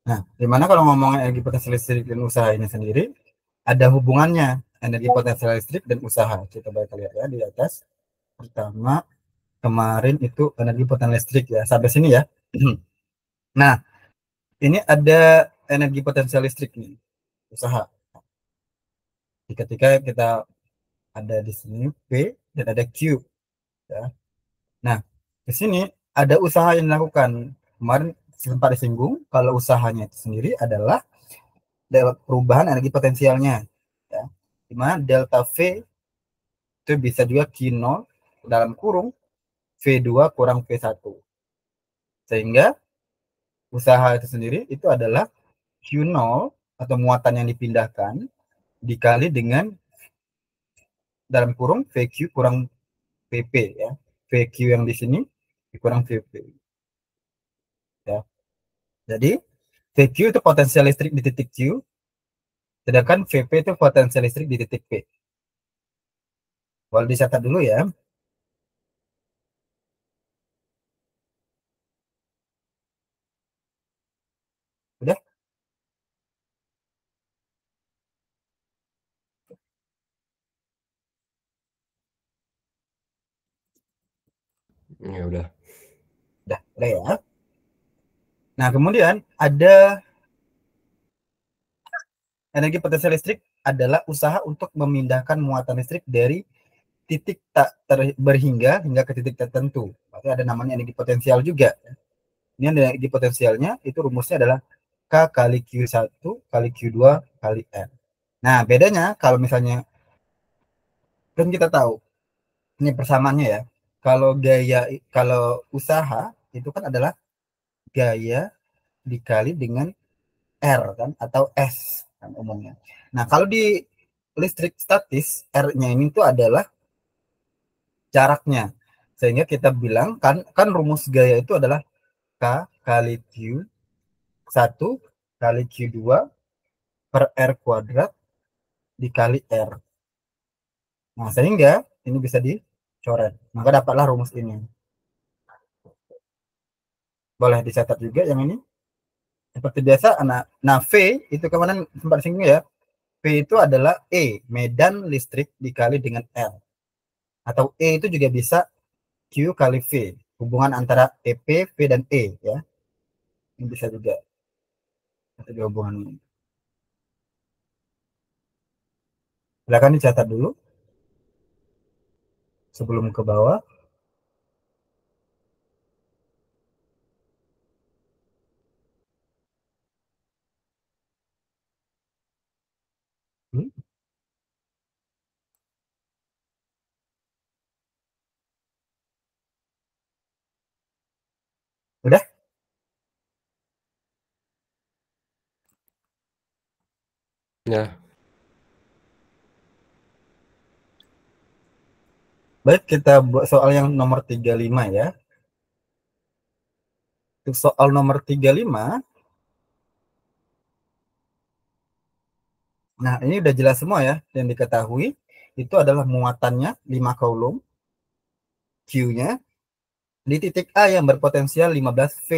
Nah, dimana kalau ngomongin energi potensial listrik dan usaha ini sendiri, ada hubungannya energi potensial listrik dan usaha. Kita balik lihat ya di atas. Pertama, kemarin itu energi potensial listrik ya, sampai sini ya. Nah, ini ada energi potensial listrik nih, usaha. Ketika kita ada di sini P dan ada Q ya. Nah, di sini ada usaha yang dilakukan. Kemarin sempat disinggung kalau usahanya itu sendiri adalah perubahan energi potensialnya ya. Di mana delta V itu bisa juga Q0 dalam kurung V2 kurang V1. Sehingga usaha itu sendiri itu adalah Q0 atau muatan yang dipindahkan dikali dengan dalam kurung VQ kurang VP ya. VQ yang di sini dikurang VP ya. Jadi VQ itu potensial listrik di titik Q, sedangkan VP itu potensial listrik di titik P. Boleh dicatat dulu ya. Udah? Ya udah. Udah ya. Nah, kemudian ada energi potensial listrik adalah usaha untuk memindahkan muatan listrik dari titik tak berhingga hingga ke titik tertentu. Berarti ada namanya energi potensial juga. Ini energi potensialnya itu rumusnya adalah K kali Q1 kali Q2 kali N. Nah, bedanya kalau misalnya kan kita tahu ini persamaannya ya. Kalau kalau usaha itu kan adalah gaya dikali dengan R kan atau S kan umumnya. Nah, kalau di listrik statis R-nya ini tuh adalah jaraknya. Sehingga kita bilang kan rumus gaya itu adalah K kali Q1 kali Q2 per R kuadrat dikali R. Nah, sehingga ini bisa dicoret. Maka dapatlah rumus ini. Boleh dicatat juga yang ini. Seperti biasa, nah V itu kemarin sempat singgung ya. V itu adalah E, medan listrik dikali dengan R. Atau E itu juga bisa Q kali V. Hubungan antara EP, V, dan E ya. Ini bisa juga. Ada hubungan ini. Silakan dicatat dulu sebelum ke bawah. Hmm, Udah? Ya. Baik, kita buat soal yang nomor 35 ya. Untuk soal nomor 35, nah ini udah jelas semua ya. Yang diketahui itu adalah muatannya 5 coulomb, Q-nya di titik A yang berpotensial 15 V.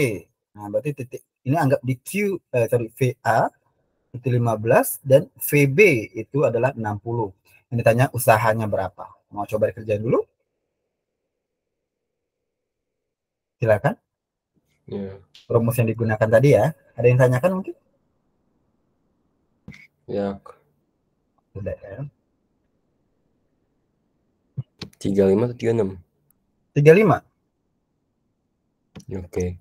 Nah, berarti titik ini anggap di VA itu 15 dan VB itu adalah 60. Ini ditanya usahanya berapa. Mau coba dikerjain dulu? Silakan. Ya. Rumus yang digunakan tadi ya. Ada yang tanyakan mungkin? Ya. Udah ya. 35 atau 36? 35. Oke.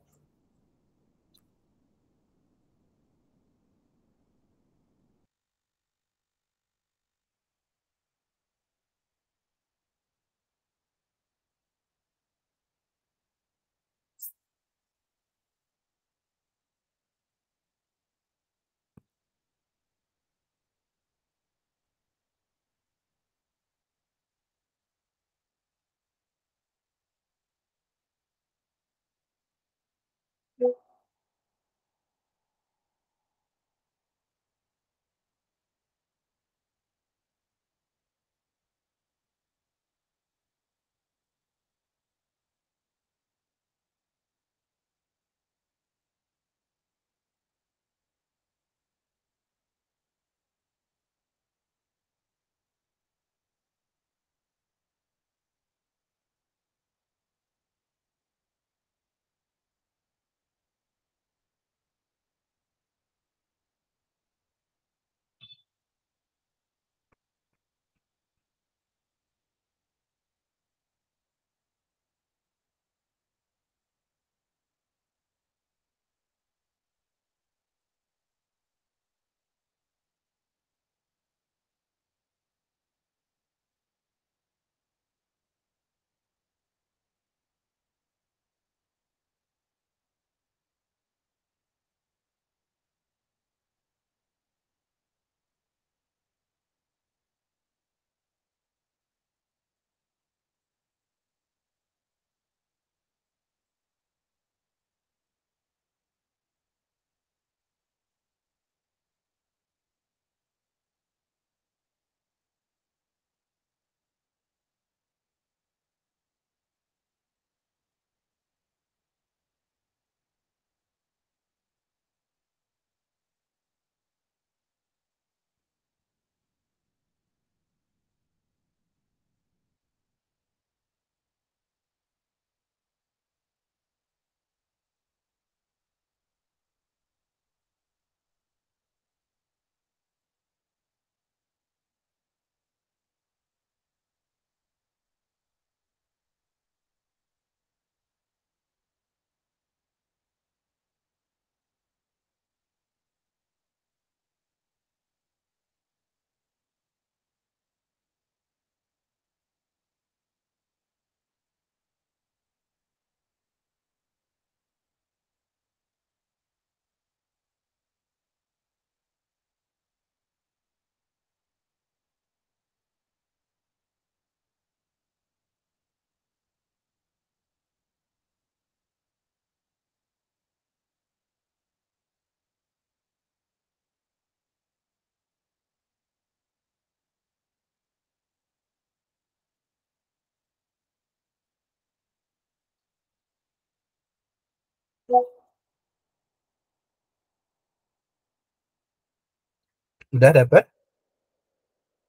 Udah dapat?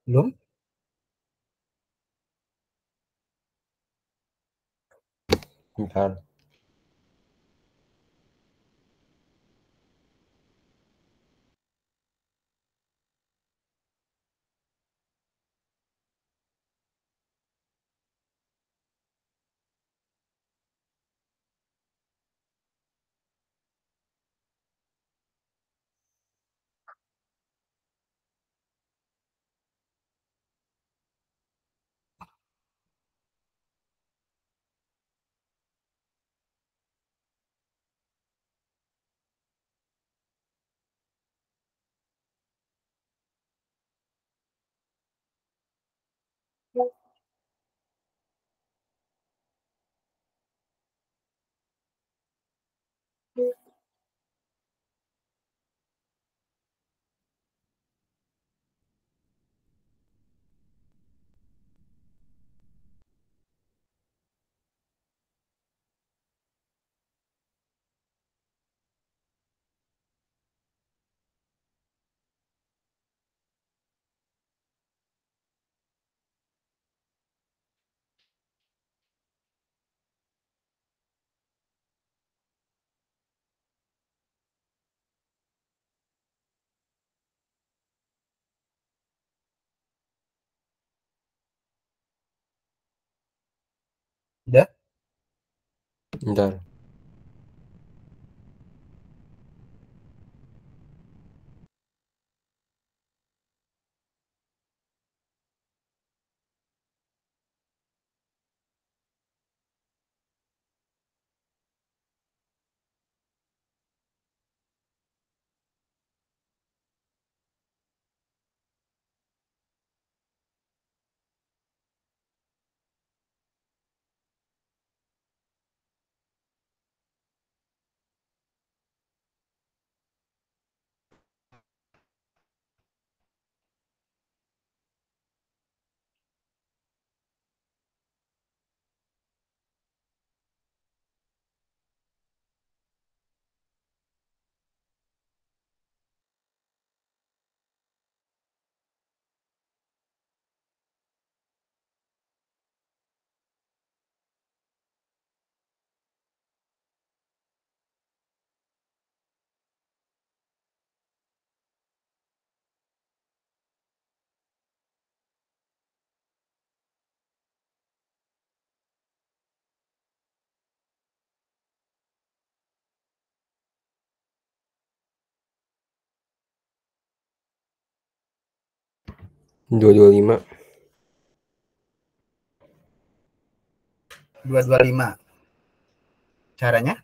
Belum? Bentar. Udah? Bentar. Dua dua lima. 225. Caranya?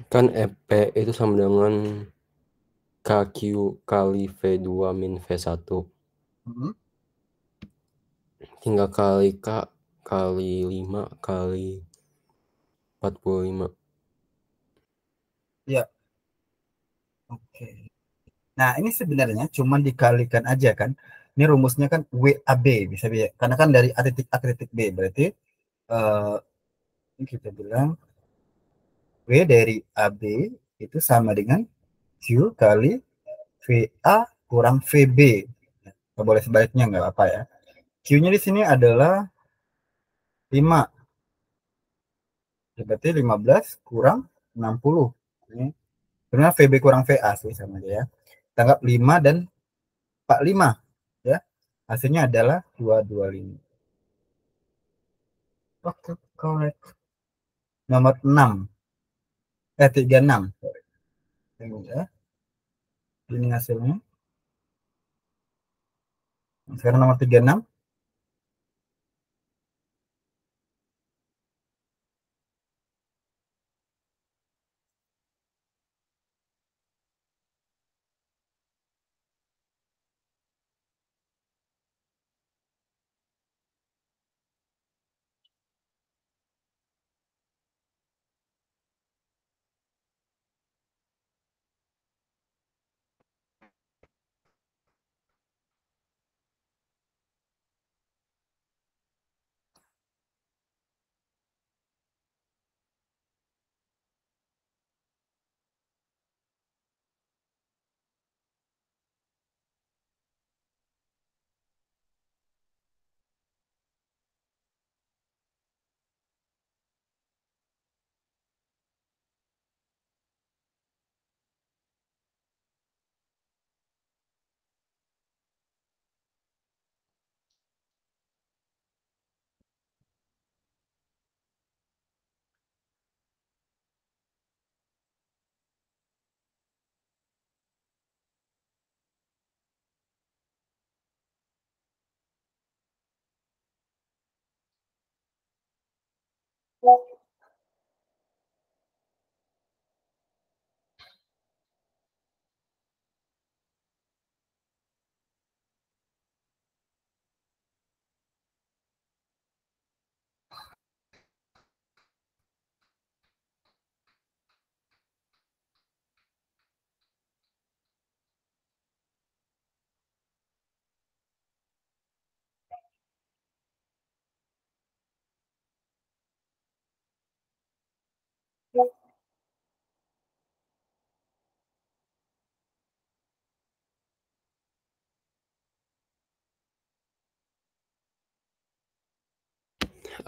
Kan EP itu sama dengan KQ kali V2 min V1. Hmm. Tinggal kali K kali 5 kali 45. Ya. Oke. Nah, ini sebenarnya cuma dikalikan aja kan. Ini rumusnya kan WAB bisa ya. Karena kan dari A titik B berarti eh, ini kita bilang W dari AB itu sama dengan Q kali VA kurang VB. Nggak boleh sebaliknya nggak apa ya. Q-nya di sini adalah 5. Berarti 15 kurang 60. Ini sebenarnya VB kurang VA sih sama aja ya. Tanggap 5 dan 45 ya. Hasilnya adalah 225. Oke, correct. Nomor 6. 36. Ya, ini hasilnya. Sekarang nomor 36.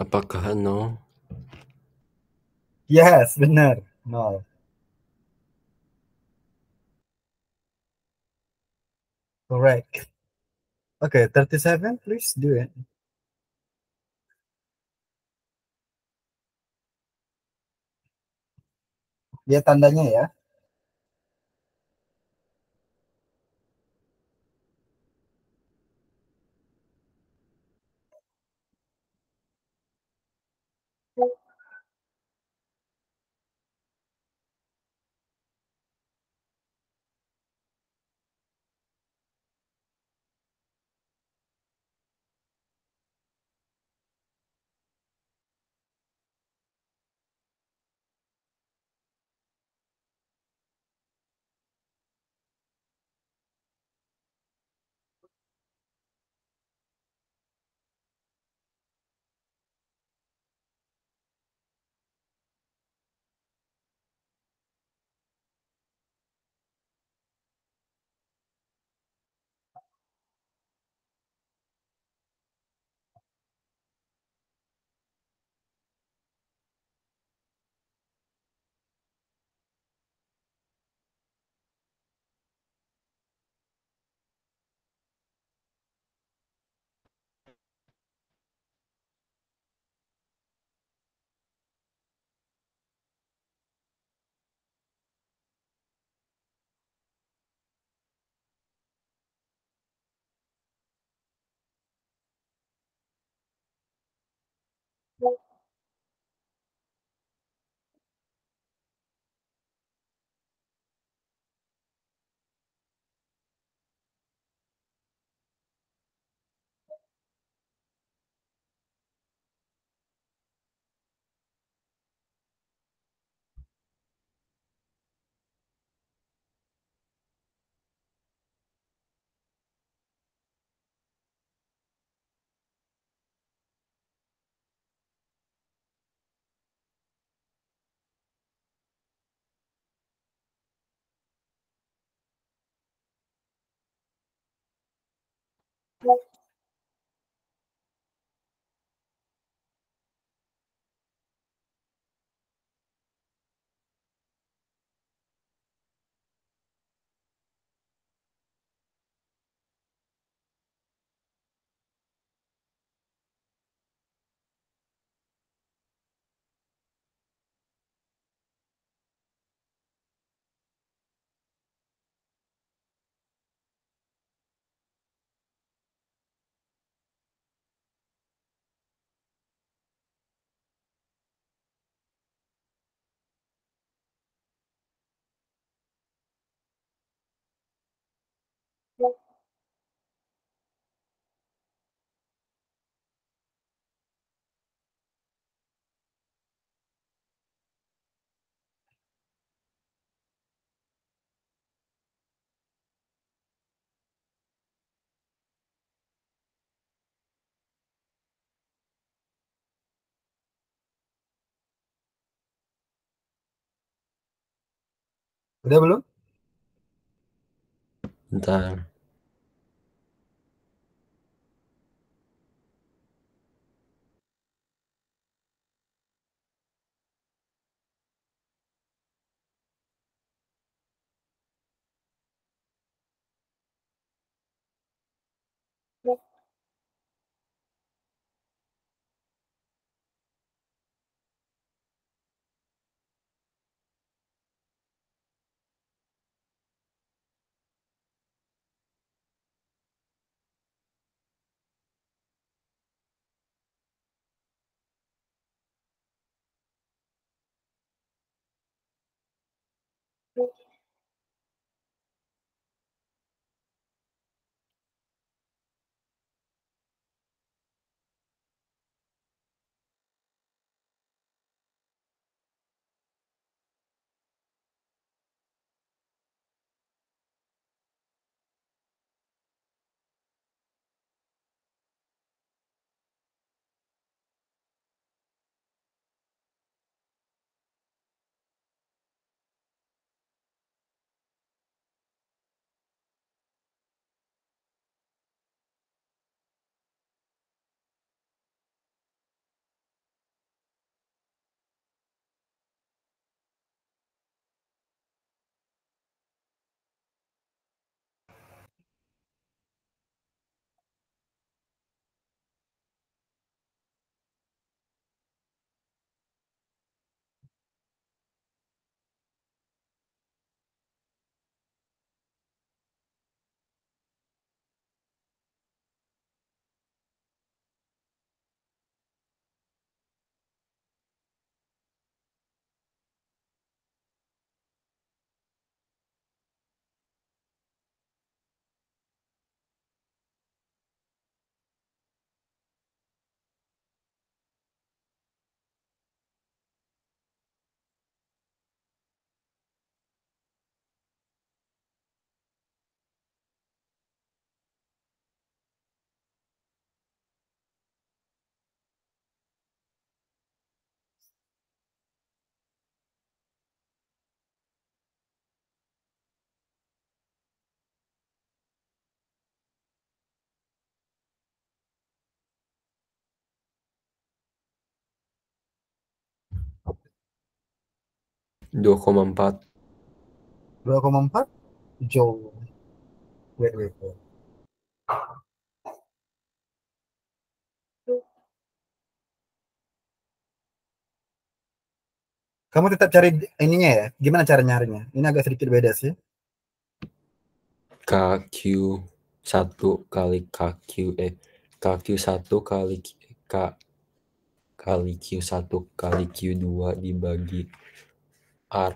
Apakah 0? Yes, benar. 0. Correct. Okay, 37, please do it. Lihat tandanya ya. Udah belum? Bentar. 2,4. 2,4 Joule. Wait. Kamu tetap cari ininya ya. Gimana cara nyarinya? Ini agak sedikit beda sih. KQ1 kali KQ1 kali K kali Q1 kali Q2 dibagi R.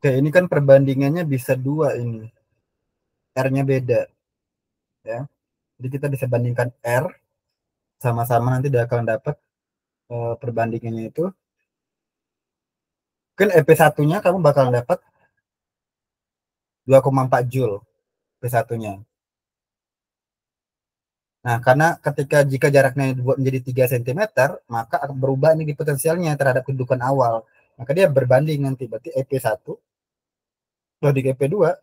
Oke, ini kan perbandingannya bisa dua ini. R-nya beda. Ya. Jadi kita bisa bandingkan R sama-sama nanti dia akan dapat perbandingannya itu. Mungkin EP1-nya kamu bakal dapat 2,4 Joule EP1-nya. Nah, karena jika jaraknya dibuat menjadi 3 cm, maka akan berubah ini di potensialnya terhadap kedudukan awal. Maka dia berbanding nanti. Berarti EP1 banding EP2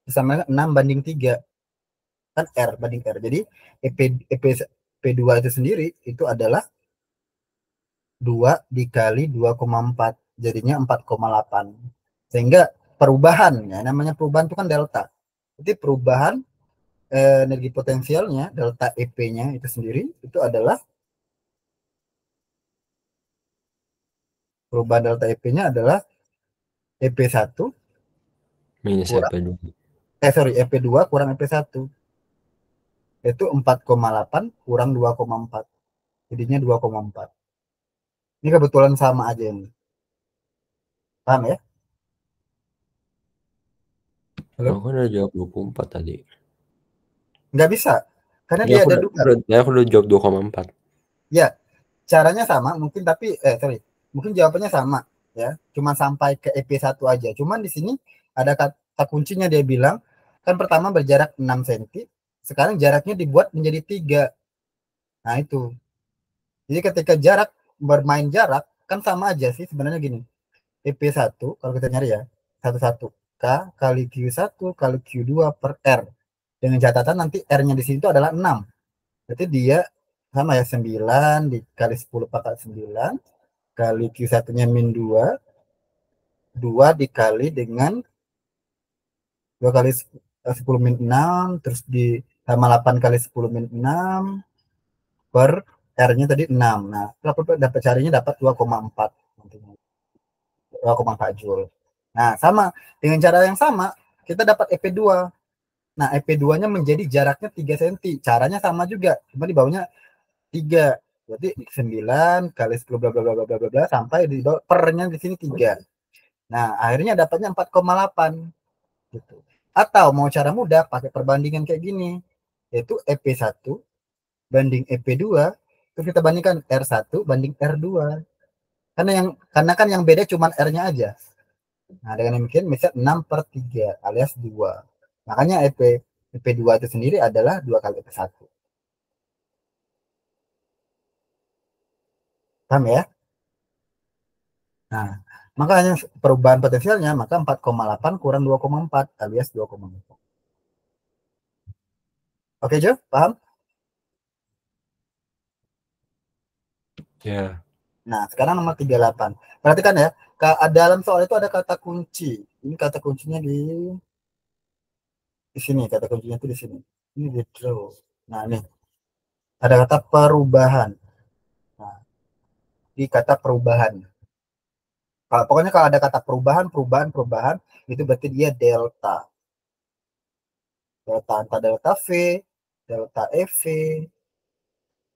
sama 6:3. Kan R banding R. Jadi EP2 itu sendiri itu adalah 2 dikali 2,4. Jadinya 4,8. Sehingga perubahan, ya, namanya perubahan itu kan delta. Jadi perubahan energi potensialnya, delta EP-nya itu sendiri, itu adalah perubahan delta EP-nya adalah EP1 Minus kurang, EP2. EP2 kurang EP1. Itu 4,8 kurang 2,4. Jadinya 2,4. Ini kebetulan sama aja ini. Paham ya? Halo? Aku udah jawab 24 tadi. Nggak bisa. Karena Ya dia aku ada udah, dua. aku udah jawab 2,4. Ya, caranya sama mungkin tapi sorry. Mungkin jawabannya sama ya. Cuma sampai ke EP1 aja. Cuman di sini ada kata kuncinya dia bilang kan pertama berjarak 6 cm, sekarang jaraknya dibuat menjadi 3. Nah, itu. Jadi ketika bermain jarak kan sama aja sih sebenarnya gini. EP1 kalau kita nyari ya, 11 K kali Q1 kali Q2 per R. Dengan catatan nanti R-nya di situ adalah 6. Berarti dia sama ya, 9 dikali 10 pangkat 9 kali Q1-nya min 2, 2 dikali dengan 2 kali 10 min 6, terus sama 8 kali 10 min 6 per R-nya tadi 6. Nah, aku dapat carinya dapat 2,4. 2,4 Joule. Nah, sama dengan cara yang sama kita dapat EP2. Nah, EP2-nya menjadi jaraknya 3 cm. Caranya sama juga, cuma di bawahnya 3. Berarti 9 kali 10 bla bla bla bla bla bla sampai di bawah pernya di sini 3. Nah, akhirnya dapatnya 4,8 gitu. Atau mau cara mudah pakai perbandingan kayak gini, yaitu EP1 banding EP2, terus kita bandingkan R1 banding R2. Karena kan yang beda cuma R-nya aja. Nah, dengan demikian misal 6/3 alias 2. Makanya EP2 itu sendiri adalah 2 kali EP1. Paham ya? Nah, makanya perubahan potensialnya maka 4,8 kurang 2,4 alias 2,4. Oke, Jo? Paham? Ya. Nah, sekarang nomor 38. Perhatikan ya, dalam soal itu ada kata kunci. Ini kata kuncinya di sini, kata kuncinya itu di sini. Ini di draw. Nah, ini ada kata perubahan. Nah, di kata perubahan. Pokoknya kalau ada kata perubahan, itu berarti dia delta. Delta entah delta V, delta EV,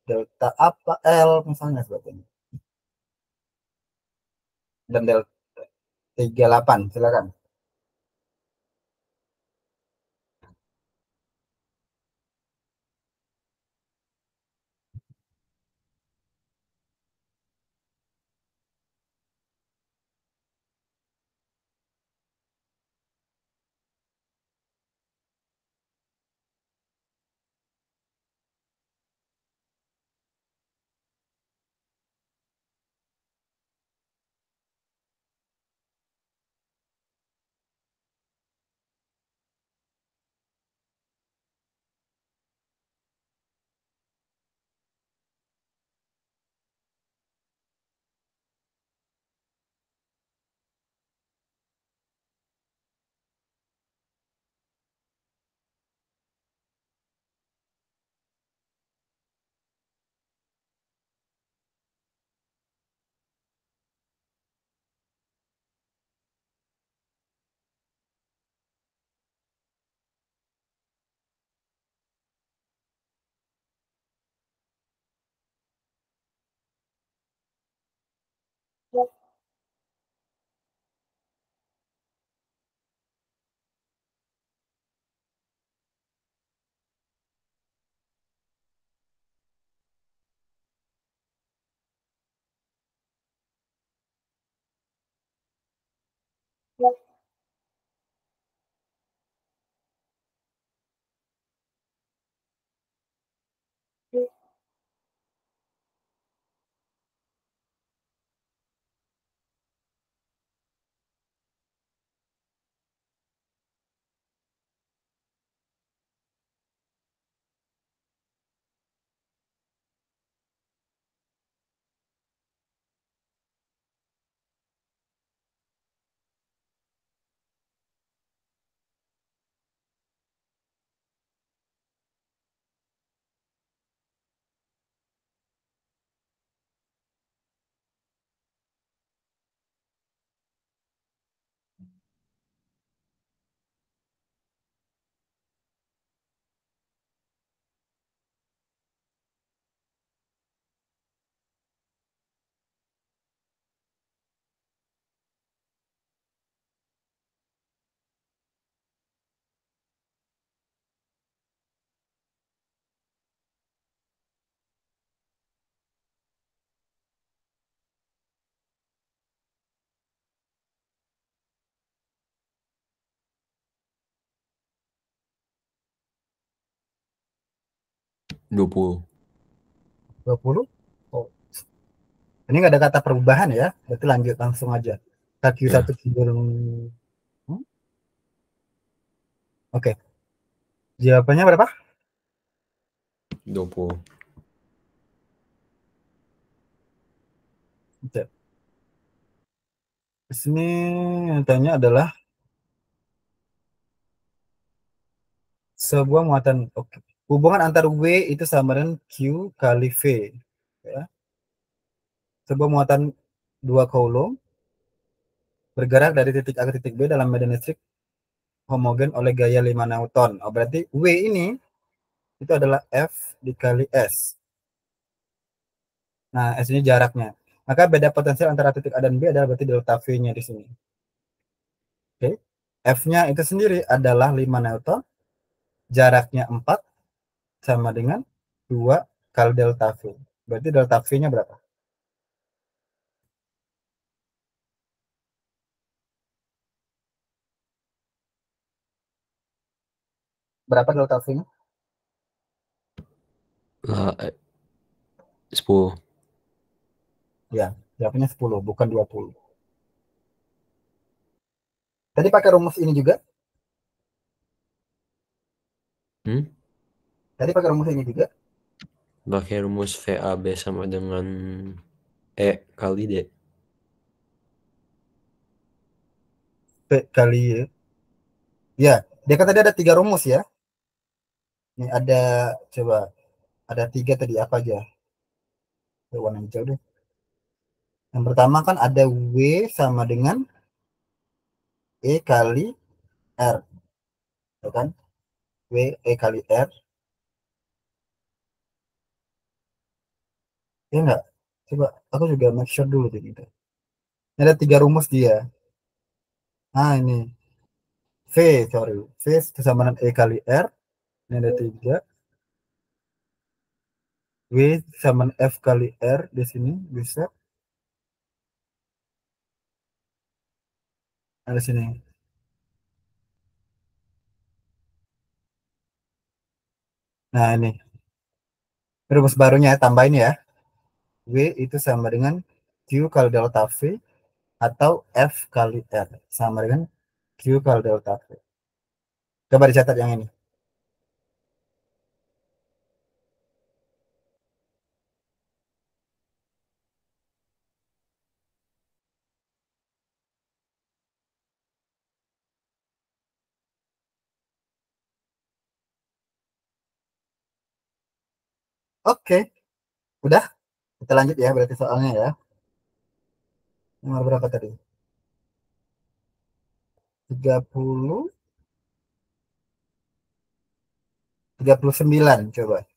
delta apa L misalnya seperti ini. Dan delta 38, silakan. 20. 20. Oh, ini nggak ada kata perubahan ya, berarti lanjut langsung aja. Kaki Ya, satu cenderung. Oke, jawabannya berapa? 20. Oke. Di sini yang tanya adalah sebuah muatan. Oke. Hubungan antar W itu sama dengan Q kali V. Ya. Sebuah muatan dua coulomb bergerak dari titik A ke titik B dalam medan listrik homogen oleh gaya 5 Newton. Oh, berarti W ini itu adalah F dikali S. Nah, S ini jaraknya. Maka beda potensial antara titik A dan B adalah berarti delta V-nya di sini. Oke. F-nya itu sendiri adalah 5 Newton, jaraknya 4 sama dengan 2 kali delta V. Berarti delta V-nya berapa? Berapa delta V-nya? Lah, 10. Ya, jawabnya 10, bukan 20. Tadi pakai rumus ini juga? Hmm? Tadi pakai rumus ini juga? Pakai rumus VAB sama dengan E kali D. V kali Y. Ya, dia kan tadi ada 3 rumus ya. Ini ada, coba, ada 3 tadi apa aja? Warna hijau deh. Yang pertama kan ada W sama dengan E kali R. Ya kan? W, E kali R. Ya enggak? Coba, aku juga make sure dulu deh gitu. Ini ada 3 rumus dia. Nah, ini. V, sorry. V sama dengan E kali R. Ini ada 3. W sama F kali R di sini bisa. Ada sini. Nah, ini. Rumus barunya ya, tambahin ya. W itu sama dengan Q kali delta V atau F kali R. Sama dengan Q kali delta V. Coba dicatat yang ini. Oke, udah. Kita lanjut ya berarti soalnya ya. Nomor berapa tadi? 30, 39 coba.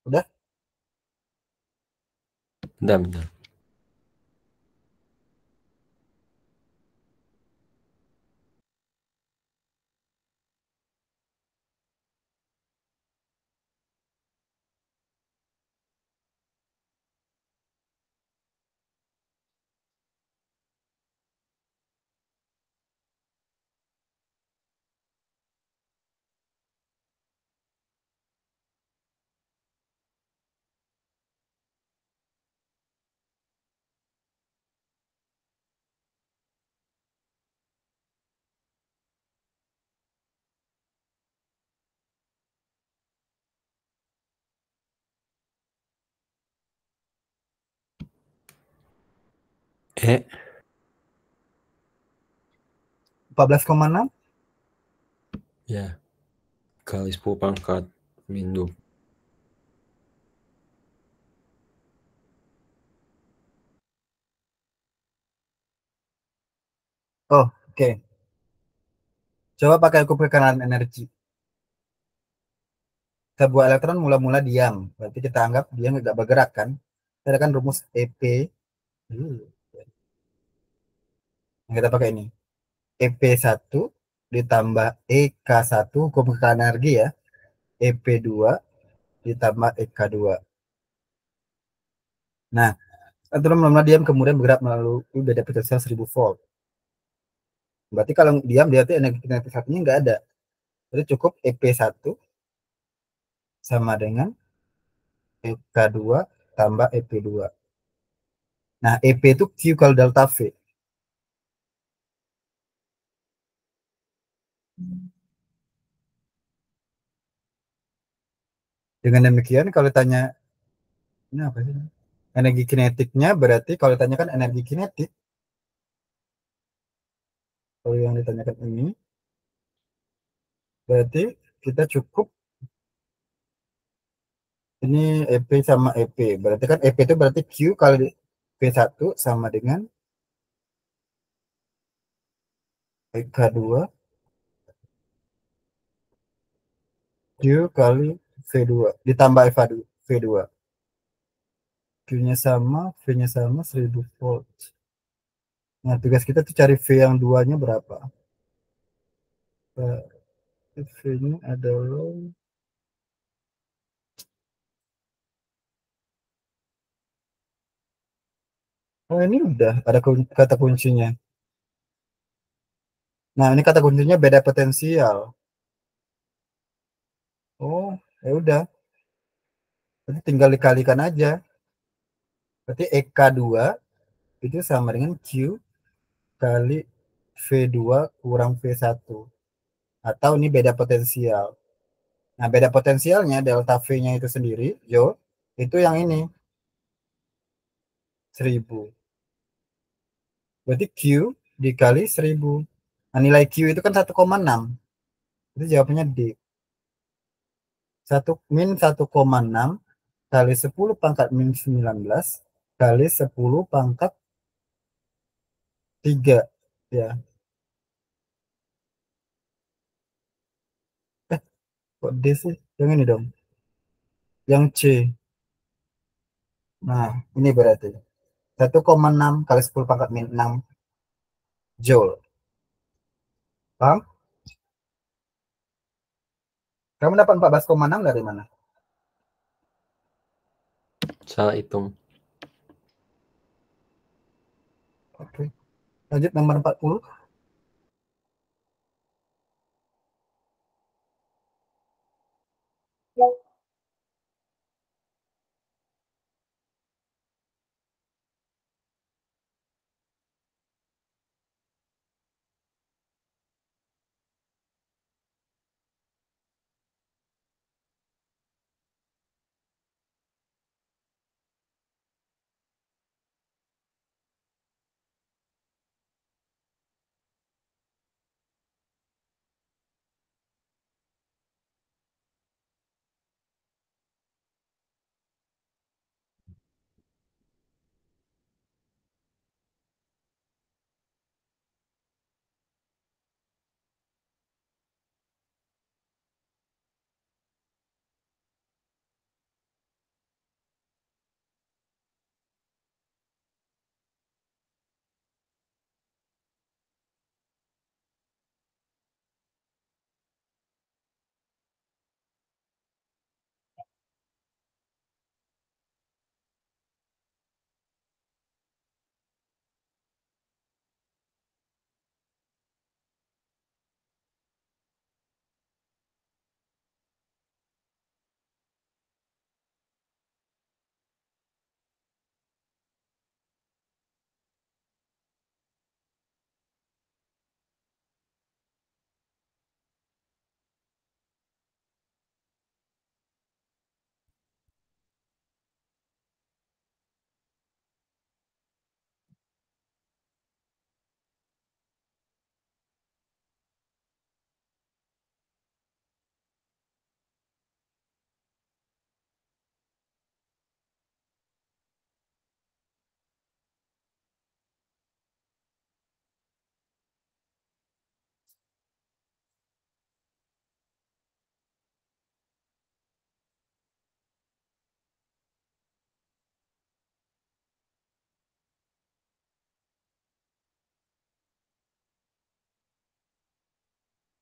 Udah? Bentar, bentar. E 14,6. ya kali 10 pangkat min 20. Oh, oke. Coba pakai ketegangan energi. Sebuah elektron mula-mula diam. Berarti kita anggap dia nggak bergerak kan. Ada kan rumus EP. Hmm. Yang kita pakai ini. EP1 ditambah EK1, hukum ketegangan energi ya. EP2 ditambah EK2. Nah, elektron mula-mula diam kemudian bergerak melalui beda potensial 1000 volt. Berarti kalau diam dia tuh energi kinetik satunya nggak ada. Jadi cukup EP1 sama dengan EK2 tambah EP2. Nah, EP itu Q kali delta V. Dengan demikian kalau tanya ini apa sih? Energi kinetiknya berarti kalau ditanyakan energi kinetik, kalau yang ditanyakan ini berarti kita cukup ini EP sama EP. Berarti kan EP itu berarti Q kali V1 sama dengan EK2 Q kali V2 ditambah V2. Q-nya sama, V-nya sama 1000 volt. Nah, tugas kita tuh cari V yang duanya berapa. V-nya adalah oh ini udah ada kata kuncinya. Nah, ini kata kuncinya beda potensial. Oh, ya udah. Berarti tinggal dikalikan aja. Berarti EK2 itu sama dengan Q kali V2 kurang V1. Atau ini beda potensial. Nah, beda potensialnya delta V-nya itu sendiri, Jo, itu yang ini 1000. Berarti Q dikali 1000. Nah, nilai Q itu kan 1,6. Itu jawabannya D. 1 kali 10 pangkat min 19 kali 10 pangkat 3. Ya, kok D sih? Yang ini dong. Yang C. Nah, ini berarti 1,6 kali 10 pangkat min 6 Joule. Paham? Kamu dapat 14,6 dari mana? Salah hitung. Oke. Lanjut nomor 40.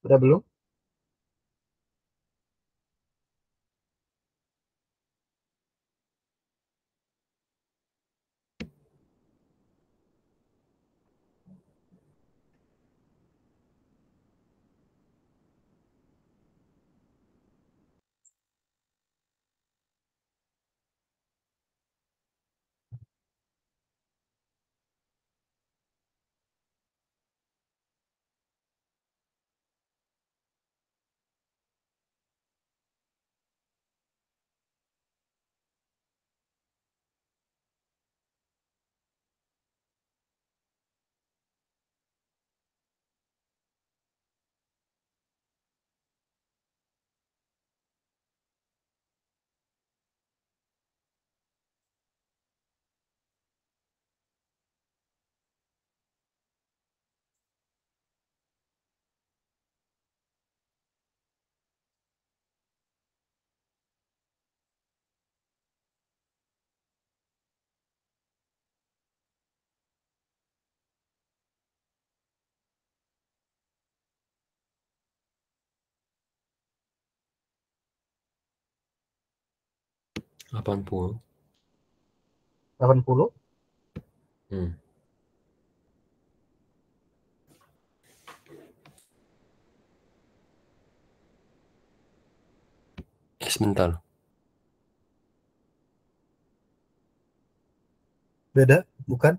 Udah belum? Delapan puluh. 80. Hmm. Sebentar. Beda, bukan?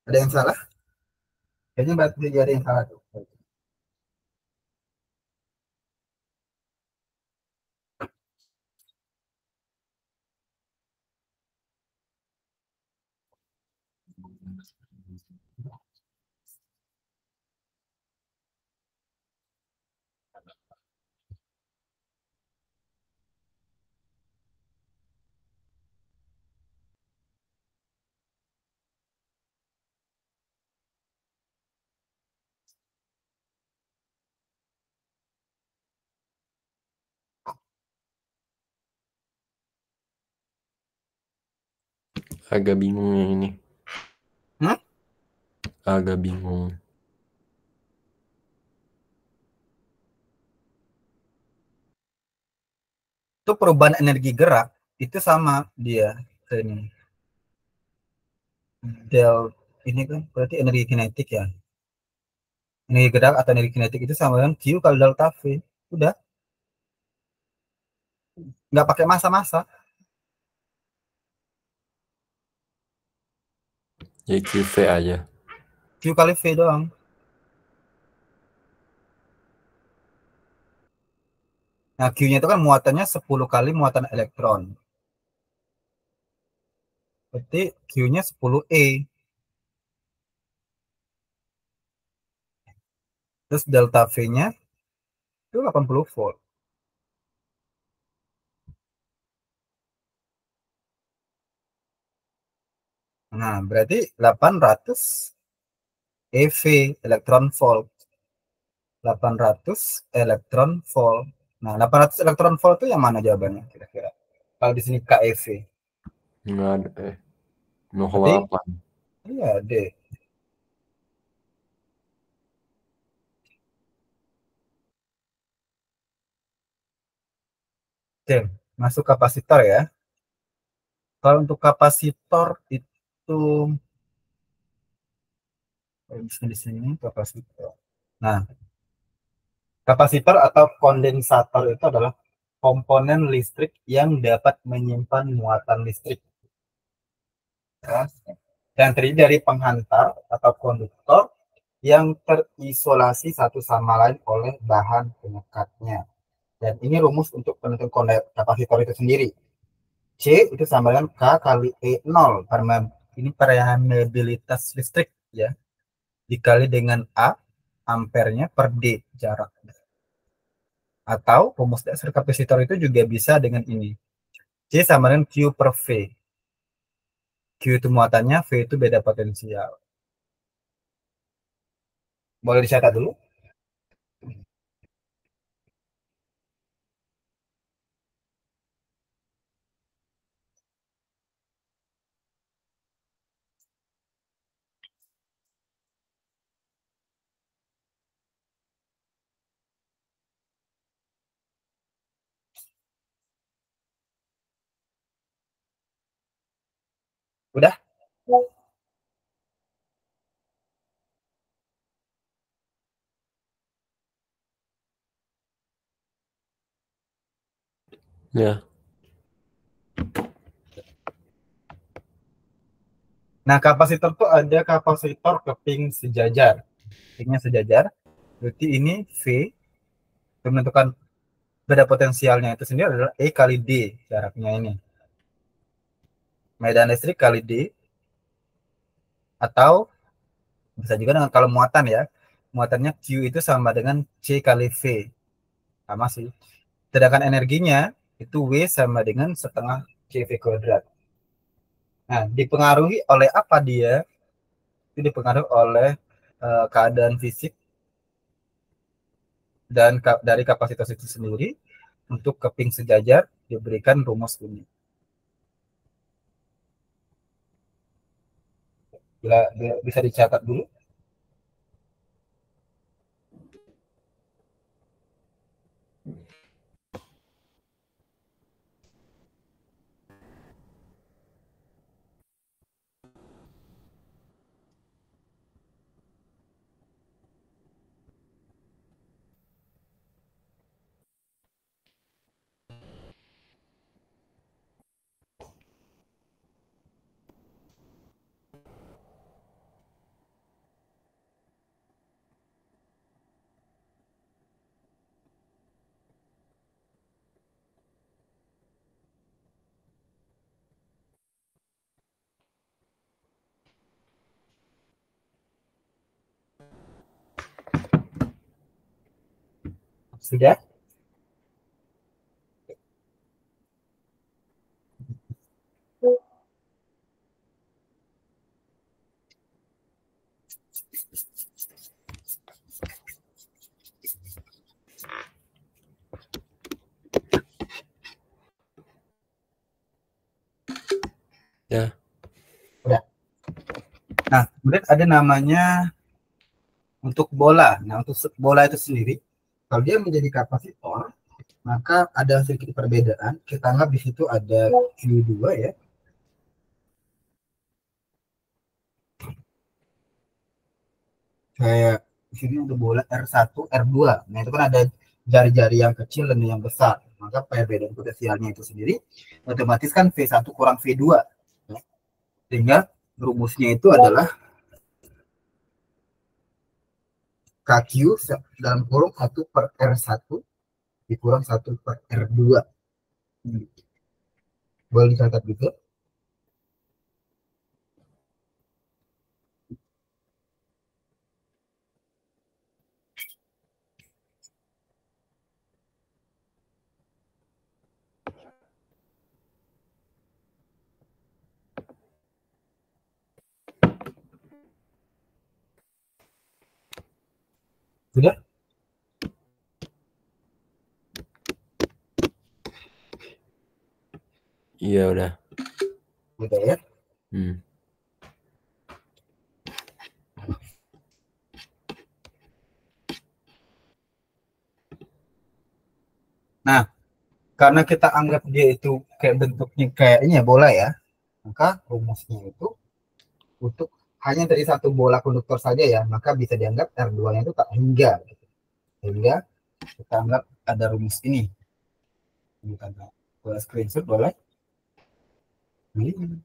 Ada yang salah? Kayaknya berarti ada yang salah tuh. Agak bingung yang ini. Hmm? Agak bingung. Itu perubahan energi gerak itu sama dia ke ini. Del ini kan berarti energi kinetik ya. Energi gerak atau energi kinetik itu sama dengan Q kali delta V. Udah, nggak pakai massa-massa. Ya QV aja. Q kali V doang. Nah, Q-nya itu kan muatannya 10 kali muatan elektron. Berarti Q-nya 10 E. Terus delta V-nya itu 80 volt. Nah, berarti 800 EV elektron volt. 800 elektron volt. Nah, 800 elektron volt itu yang mana jawabannya kira-kira? Kalau di sini KeV. Nggak ada. Berarti 0,8. iya D. Oke, masuk kapasitor ya. Kalau untuk kapasitor itu di sini kapasitor. Nah, kapasitor atau kondensator itu adalah komponen listrik yang dapat menyimpan muatan listrik. Ya. dan terdiri dari penghantar atau konduktor yang terisolasi satu sama lain oleh bahan pengekatnya. Dan ini rumus untuk penentuan kapasitor itu sendiri. C itu sama dengan K kali E0. Ini permeabilitas listrik ya. Dikali dengan A, ampernya per D jarak. Atau rumus dasar kapasitor itu juga bisa dengan ini. C sama dengan Q per V. Q itu muatannya, V itu beda potensial. Boleh dicatat dulu? Udah? Ya. Nah, kapasitor tuh ada kapasitor keping sejajar. Kepingnya sejajar. Berarti ini V untuk menentukan beda potensialnya itu sendiri adalah E kali D jaraknya ini. Medan listrik kali D, atau bisa juga dengan kalau muatan ya. Muatannya Q itu sama dengan C kali V. Sama sih. Sedangkan energinya itu W sama dengan setengah CV kuadrat. Nah, dipengaruhi oleh apa dia? Itu dipengaruhi oleh keadaan fisik dan dari kapasitas itu sendiri. Untuk keping sejajar diberikan rumus ini. Bisa dicatat dulu. Sudah? Ya. Sudah. Nah, kemudian ada namanya untuk bola. Nah, untuk bola itu sendiri, kalau dia menjadi kapasitor, maka ada sedikit perbedaan. Kita anggap di situ ada Q2 ya. Kayak di sini untuk bola R1, R2. Nah, itu kan ada jari-jari yang kecil dan yang besar. Maka perbedaan potensialnya itu sendiri otomatis kan V1 kurang V2. Ya. Sehingga rumusnya itu adalah KQ dalam kurung 1 per R1 dikurang 1 per R2. Boleh dicatat gitu. Sudah? Iya udah. Udah ya. Nah, karena kita anggap dia itu kayak bentuknya kayaknya bola ya, maka rumusnya itu untuk hanya dari satu bola konduktor saja ya, maka bisa dianggap R2-nya itu tak hingga. Sehingga kita anggap ada rumus ini. Boleh screenshot boleh. Ini.